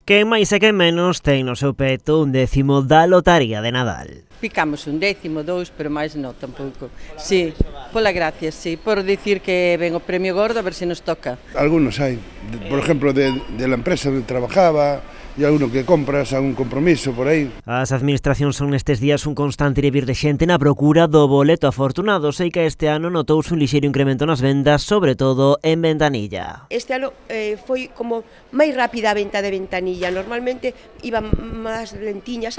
Quen máis e quen menos ten no seu peto un décimo da lotaría de Nadal. Picamos un décimo, dous, pero máis non tampouco. Sí, pola gracia, sí, por dicir que ven o premio gordo a ver se nos toca. Algunos hai, por exemplo, de la empresa onde trabajaba, e alguno que compras a un compromiso por aí. As administracións son nestes días un constante ir vir de xente na procura do boleto afortunado. Sei que este ano notouse un lixeiro incremento nas vendas, sobre todo en Ventanilla. Este ano foi como máis rápida a venta de Ventanilla. Normalmente iban máis lentiñas,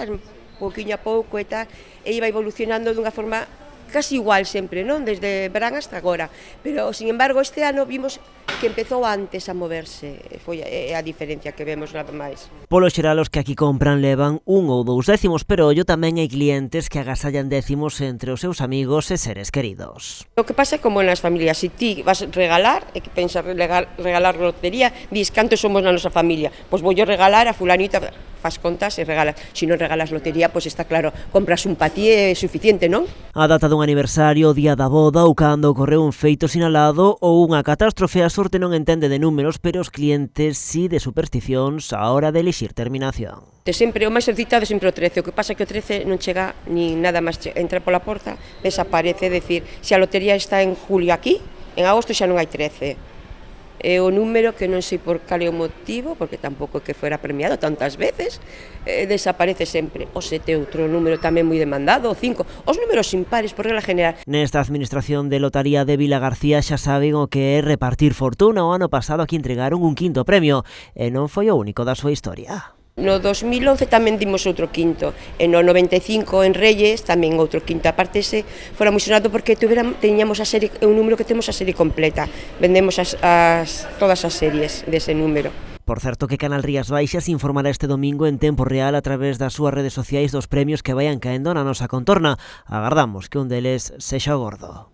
pouquiño a pouco e tal, e iba evolucionando dunha forma casi igual sempre, non? Desde verán hasta agora. Pero, sin embargo, este ano vimos que empezou antes a moverse. Foi a diferencia que vemos nada máis. Polo xeral, os que aquí compran levan un ou dous décimos, pero ollo tamén hai clientes que agasallan décimos entre os seus amigos e seres queridos. O que pasa é como nas familias, se ti vas regalar, e que pensas regalar lotería, dis cantos somos na nosa familia, pois vou regalar a fulanita, faz contas e regalas. Se non regalas lotería, pois está claro, compras un pa ti é suficiente, non? A data dun aniversario, o día da boda ou cando ocorreu un feito sinalado ou unha catástrofe, a sorte non entende de números, pero os clientes si de supersticións á hora de elixir terminación. Sempre o máis solicitado é sempre o 13, o que pasa é que o 13 non chega ni nada máis, entra pola porta, desaparece, é dicir, se a lotería está en julio aquí, en agosto xa non hai 13. É o número que non sei por cal é o motivo, porque tampouco que fuera premiado tantas veces, desaparece sempre. O 7 é outro número tamén moi demandado, o 5, os números impares por regla general. Nesta administración de lotaría de Vila García xa saben o que é repartir fortuna. O ano pasado aquí entregaron un quinto premio e non foi o único da súa historia. No 2011 tamén dimos outro quinto, e no 95 en Reyes tamén outro quinto. Aparte ese fora moi sonado porque teñamos a serie, un número que temos a serie completa, vendemos todas as series dese número. Por certo que Canal Rías Baixas informará este domingo en tempo real a través das súas redes sociais dos premios que vayan caendo na nosa contorna. Agardamos que un deles sexa o gordo.